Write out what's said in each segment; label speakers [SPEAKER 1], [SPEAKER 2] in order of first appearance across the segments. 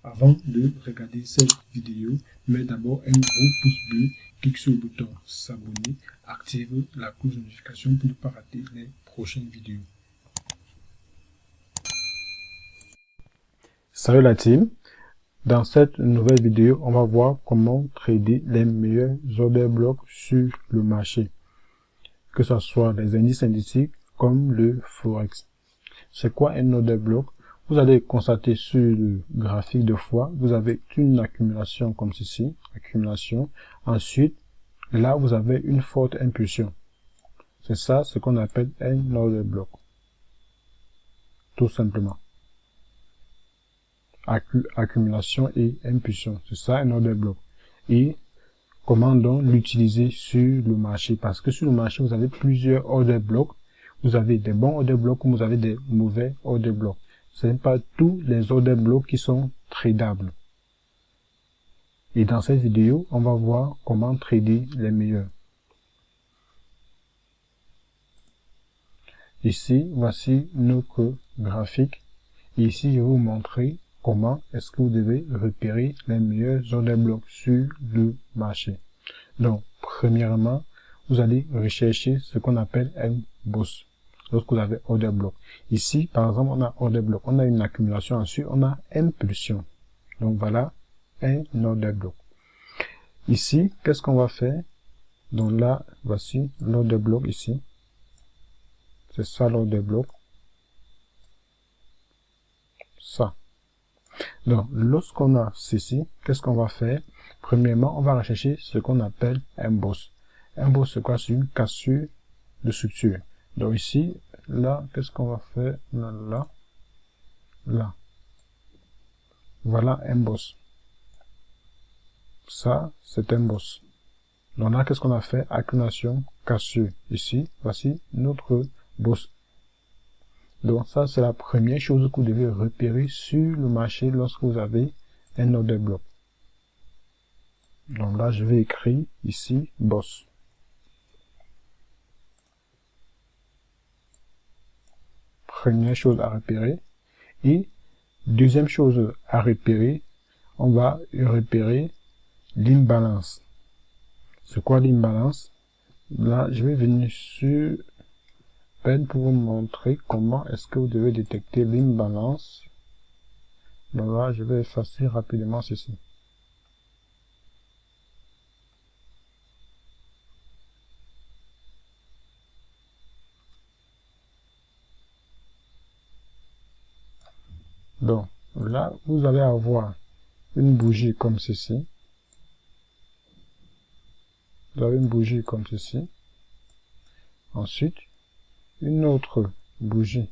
[SPEAKER 1] Avant de regarder cette vidéo, mets d'abord un gros pouce bleu, clique sur le bouton s'abonner, active la cloche de notification pour ne pas rater les prochaines vidéos. Salut la team! Dans cette nouvelle vidéo, on va voir comment trader les meilleurs order blocks sur le marché, que ce soit les indices synthétiques comme le Forex. C'est quoi un order block? Vous allez constater sur le graphique de fois, vous avez une accumulation comme ceci, accumulation. Ensuite, là, vous avez une forte impulsion. C'est ça ce qu'on appelle un order block. Tout simplement. Accumulation et impulsion. C'est ça un order block. Et comment donc l'utiliser sur le marché? Parce que sur le marché, vous avez plusieurs order blocks. Vous avez des bons order blocks comme vous avez des mauvais order blocks. Ce n'est pas tous les order blocks qui sont tradables. Et dans cette vidéo, on va voir comment trader les meilleurs. Ici, voici notre graphique. Et ici, je vais vous montrer comment est-ce que vous devez repérer les meilleurs order blocks sur le marché. Donc, premièrement, vous allez rechercher ce qu'on appelle un boss. Lorsque vous avez order block. Ici, par exemple, on a order block. On a une accumulation. Ensuite, on a impulsion. Donc, voilà un order block. Ici, qu'est-ce qu'on va faire? Donc là, voici l'order block ici. C'est ça l'order block. Ça. Donc, lorsqu'on a ceci, qu'est-ce qu'on va faire? Premièrement, on va rechercher ce qu'on appelle un boss. Un boss, c'est quoi? C'est une cassure de structure. Donc ici, là, qu'est-ce qu'on va faire? Là. Voilà un boss. Ça, c'est un boss. Donc là, qu'est-ce qu'on a fait? Accumulation, cassure. Ici, voici notre boss. Donc ça, c'est la première chose que vous devez repérer sur le marché lorsque vous avez un order block. Donc là, je vais écrire ici, boss. Première chose à repérer. Et deuxième chose à repérer, on va repérer l'imbalance. C'est quoi l'imbalance? Là, je vais venir sur peine pour vous montrer comment est-ce que vous devez détecter l'imbalance. Donc là, je vais effacer rapidement ceci. Donc là, vous allez avoir une bougie comme ceci. Vous avez une bougie comme ceci. Ensuite, une autre bougie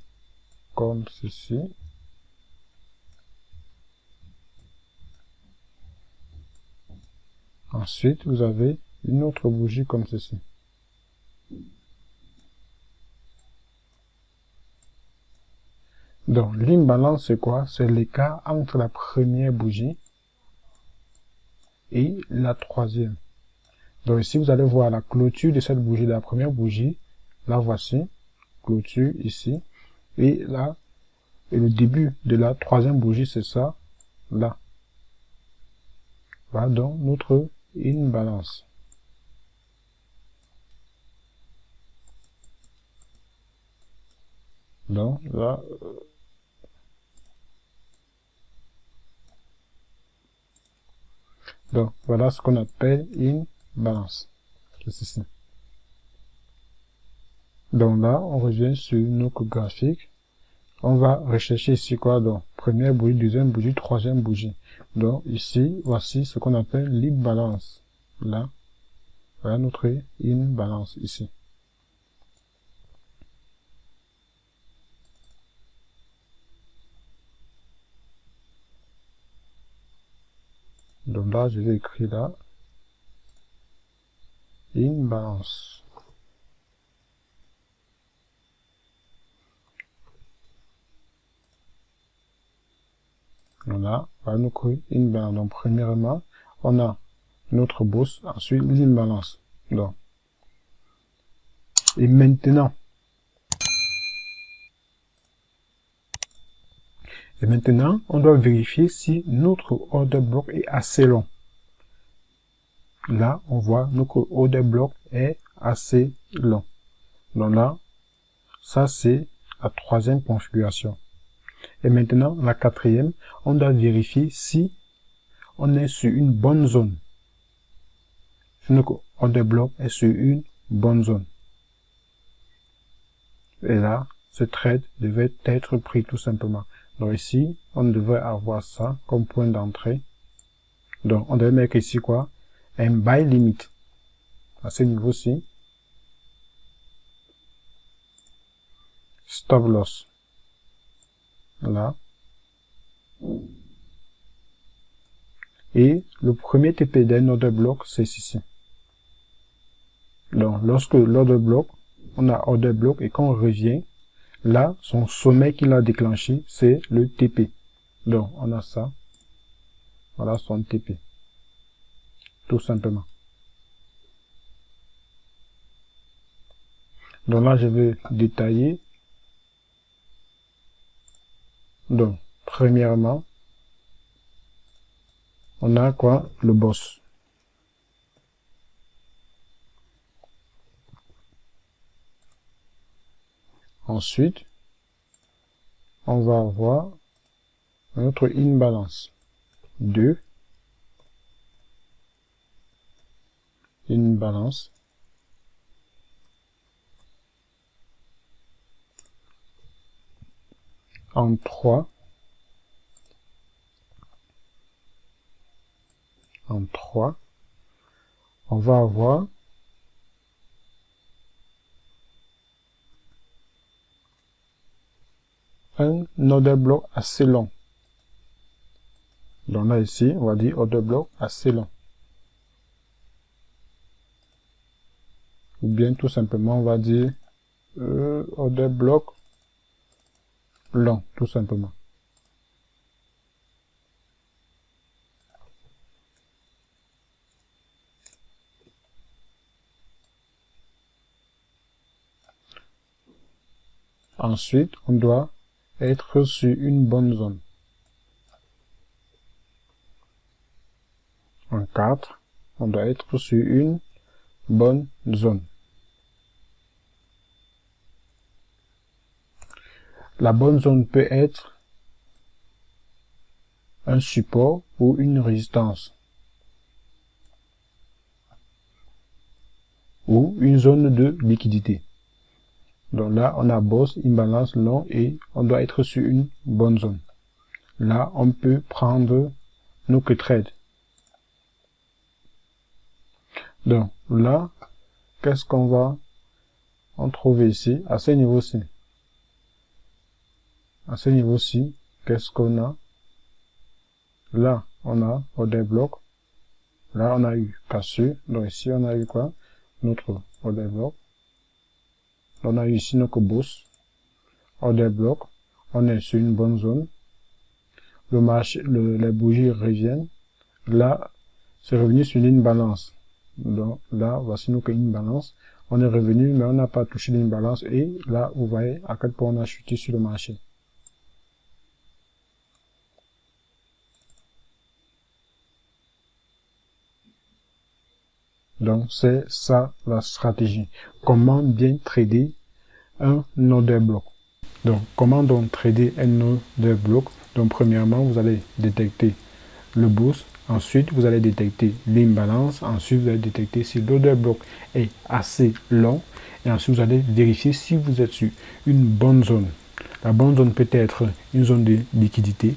[SPEAKER 1] comme ceci. Ensuite, vous avez une autre bougie comme ceci. Donc, l'imbalance, c'est quoi? C'est l'écart entre la première bougie et la troisième. Donc ici, vous allez voir la clôture de cette bougie, de la première bougie. Là, voici, clôture ici. Et là, et le début de la troisième bougie, c'est ça, là. Voilà donc notre imbalance. Donc là, donc voilà ce qu'on appelle une balance. C'est ceci. Donc là, on revient sur notre graphique. On va rechercher ici quoi? Donc, première bougie, deuxième bougie, troisième bougie. Donc ici, voici ce qu'on appelle l'imbalance. Là, voilà notre imbalance ici. Donc là, je vais écrire là, imbalance. Voilà, notre imbalance. Donc, premièrement, on a notre boss, ensuite l'imbalance. Donc, et Et maintenant, on doit vérifier si notre order block est assez long. Là, on voit notre order block est assez long. Donc là, ça c'est la troisième configuration. Et maintenant, la quatrième, on doit vérifier si on est sur une bonne zone. Si notre order block est sur une bonne zone. Et là, ce trade devait être pris tout simplement. Donc ici, on devrait avoir ça comme point d'entrée. Donc on devait mettre ici quoi? Un buy limit. À ce niveau-ci. Stop loss. Là. Et le premier TP d'un order block, c'est ici. Donc lorsque l'order block, on a order block et quand on revient, là, son sommet qu'il a déclenché, c'est le TP. Donc, on a ça. Voilà son TP. Tout simplement. Donc là, je vais détailler. Donc, premièrement, on a quoi? Le boss. Ensuite, on va avoir notre imbalance. 2. Imbalance. En 3. En 3. On va avoir un order block assez long. Donc là ici, on va dire order block assez long. Ou bien tout simplement, on va dire order block long, tout simplement. Ensuite, on doit être sur une bonne zone. En 4, on doit être sur une bonne zone. La bonne zone peut être un support ou une résistance. Ou une zone de liquidité. Donc là, on a boss, imbalance, long et on doit être sur une bonne zone. Là, on peut prendre nos trades. Donc là, qu'est-ce qu'on va en trouver ici? À ce niveau-ci. À ce niveau-ci, qu'est-ce qu'on a? Là, on a order block. Là, on a eu cassure. Donc ici, on a eu quoi? Notre order block. On a eu ici notre boss. Order block. On est sur une bonne zone. Le marché, les bougies reviennent. Là, c'est revenu sur une balance. Donc là, voici notre imbalance. On est revenu, mais on n'a pas touché l'imbalance. Et là, vous voyez à quel point on a chuté sur le marché. Donc, c'est ça la stratégie. Comment bien trader un order block. Donc, comment donc trader un order block? Donc, premièrement, vous allez détecter le boost. Ensuite, vous allez détecter l'imbalance. Ensuite, vous allez détecter si l'order block est assez long. Et ensuite, vous allez vérifier si vous êtes sur une bonne zone. La bonne zone peut être une zone de liquidité,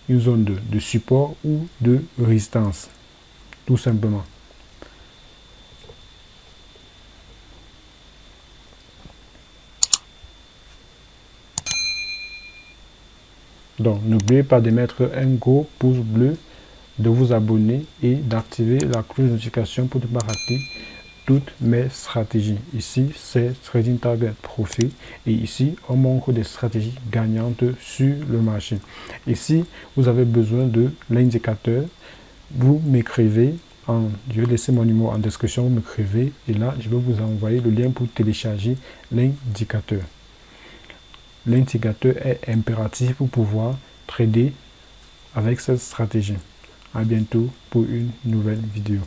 [SPEAKER 1] une zone de support ou de résistance. Tout simplement. Donc, n'oubliez pas de mettre un gros pouce bleu, de vous abonner et d'activer la cloche de notification pour ne pas rater toutes mes stratégies. Ici, c'est Trading Target Profit et ici, on montre des stratégies gagnantes sur le marché. Ici, vous avez besoin de l'indicateur. Vous m'écrivez, je vais laisser mon numéro en description, vous m'écrivez et là, je vais vous envoyer le lien pour télécharger l'indicateur. L'indicateur est impératif pour pouvoir trader avec cette stratégie. À bientôt pour une nouvelle vidéo.